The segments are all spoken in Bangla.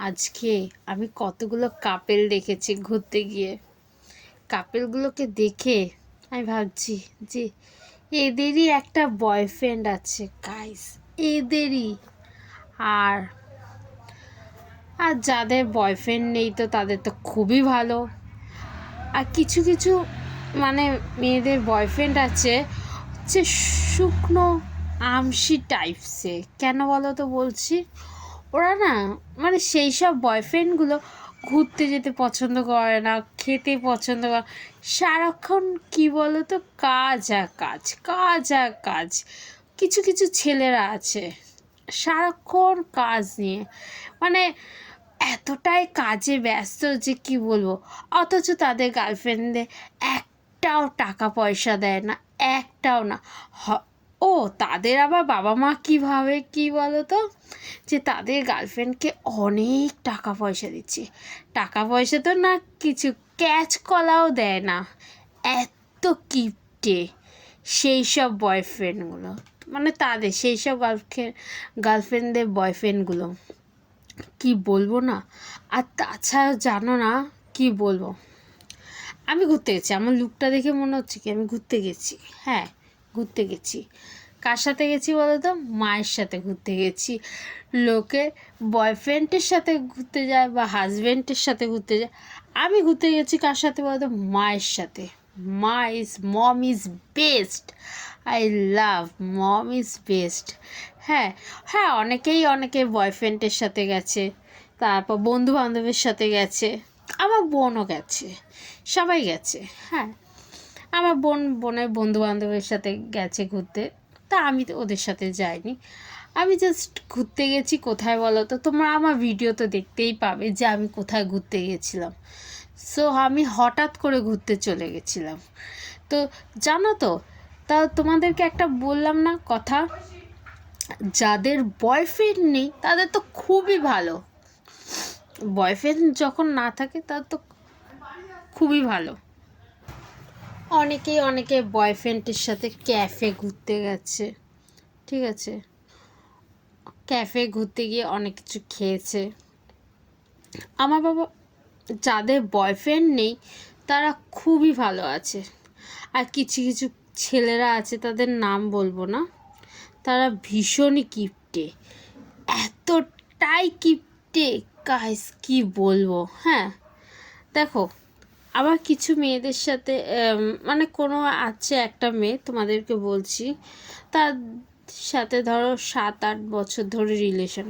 আজকে আমি কতগুলো কাপেল দেখেছি ঘুরতে গিয়ে। কাপেলগুলোকে দেখে আমি ভাবছি যে এদেরই একটা বয়ফ্রেন্ড আছে গাইস, এদেরই। আর আর যাদের বয়ফ্রেন্ড নেই তো তাদের তো খুবই ভালো। আর কিছু কিছু মানে মেয়েদের বয়ফ্রেন্ড আছে হচ্ছে শুকনো আমসি টাইপসে। কেন বলো তো বলছি, ওরা না মানে সেই সব বয়ফ্রেন্ডগুলো ঘুরতে যেতে পছন্দ করে না, খেতে পছন্দ করে, সারাক্ষণ কী বলো তো কাজ আর কাজ, কাজ আর কাজ। কিছু কিছু ছেলেরা আছে সারাক্ষণ কাজ নিয়ে মানে এতটাই কাজে ব্যস্ত যে কি বলবো, অথচ তাদের গার্লফ্রেন্ডদের একটাও টাকা পয়সা দেয় না, একটাও না। ও তাদের আবার বাবা মা কীভাবে কী বলো তো, যে তাদের গার্লফ্রেন্ডকে অনেক টাকা পয়সা দিচ্ছে। টাকা পয়সা তো না, কিছু ক্যাচ কলাও দেয় না, এত কিপটে সেই সব বয়ফ্রেন্ডগুলো, মানে তাদের সেই সব গার্লফ্রেন্ডদের বয়ফ্রেন্ডগুলো কি বলবো না। আর তাছাড়া জানো না কি বলবো, আমি ঘুরতে গেছি, আমার লুকটা দেখে মনে হচ্ছে কি আমি ঘুরতে গেছি। হ্যাঁ, ঘুরতে গেছি। কার সাথে গেছি বলো তো? মায়ের সাথে ঘুরতে গেছি। লোকে বয়ফ্রেন্ডের সাথে ঘুরতে যায় বা হাজব্যান্ডের সাথে ঘুরতে যায়, আমি ঘুরতে গেছি কার সাথে বলো তো? মায়ের সাথে। Mom is best. I love mom is best. হ্যাঁ হ্যাঁ, অনেকে বয়ফ্রেন্ডের সাথে গেছে, তারপর বন্ধু বান্ধবের সাথে গেছে, আমার বোনও গেছে, সবাই গেছে। হ্যাঁ, আমার বোনের বন্ধু বান্ধবের সাথে গেছে ঘুরতে, তা আমি তো ওদের সাথে যাইনি। আমি জাস্ট ঘুরতে গেছি কোথায় বলো তো? তোমরা আমার ভিডিও তো দেখতেই পাবে যে আমি কোথায় ঘুরতে গেছিলাম। সো আমি হঠাৎ করে ঘুরতে চলে গেছিলাম। তো জানো তো, তা তোমাদেরকে একটা বললাম না কথা, যাদের বয়ফ্রেন্ড নেই তাদের তো খুবই ভালো। বয়ফ্রেন্ড যখন না থাকে তার তো খুবই ভালো। অনেকে বয়ফ্রেন্ডের সাথে ক্যাফে ঘুরতে গেছে, ঠিক আছে, ক্যাফে ঘুরতে গিয়ে অনেক কিছু খেয়েছে। আমার বাবা, যাদের বয়ফ্রেন্ড নেই তারা খুবই ভালো আছে। আর কিছু কিছু ছেলেরা আছে, তাদের নাম বলবো না, তারা ভীষণই কিপটে, এতটাই কিপটে গাইস কি বলবো। হ্যাঁ দেখো, আবার কিছু মেয়েদের সাথে মানে কোনো আছে একটা মেয়ে তোমাদেরকে বলছি, তার সাথে ধরো 7-8 বছর ধরে রিলেশন।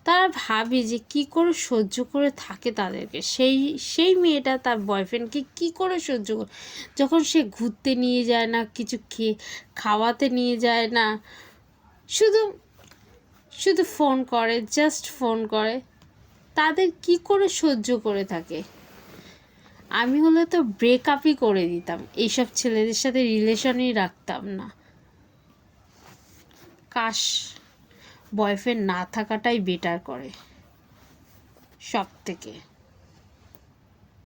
তারা ভাবে যে কী করে সহ্য করে থাকে তাদেরকে, সেই মেয়েটা তার বয়ফ্রেন্ডকে কী করে সহ্য করে, যখন সে ঘুরতে নিয়ে যায় না, কিছু খাওয়াতে নিয়ে যায় না, শুধু শুধু ফোন করে, জাস্ট ফোন করে, তাদের কি করে সহ্য করে থাকে। আমি হলে তো ব্রেকআপই করে দিতাম, এইসব ছেলেদের সাথে রিলেশনই রাখতাম না। কাশ বয়ফ্রেন্ড না থাকাটাই বেটার করে সব থেকে।